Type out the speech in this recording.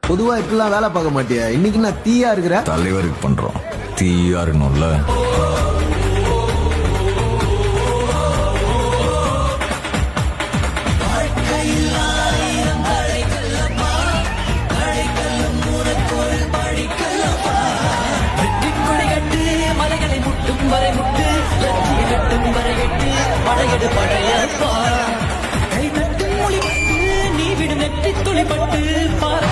பொதுவா இப்பெல்லாம் வேலை பார்க்க மாட்டியா? இன்னைக்கு நான் தீயா இருக்கிற தலைவருக்கு பண்றோம், தீயா இருக்கணும்ல. வரை முட்டு லட்சிய கட்டும் வரை எட்டு படையெடு படையப்பா கை தட்டும் மொழி பட்டு நீ விடும் நெற்றி துளி பட்டு பாறை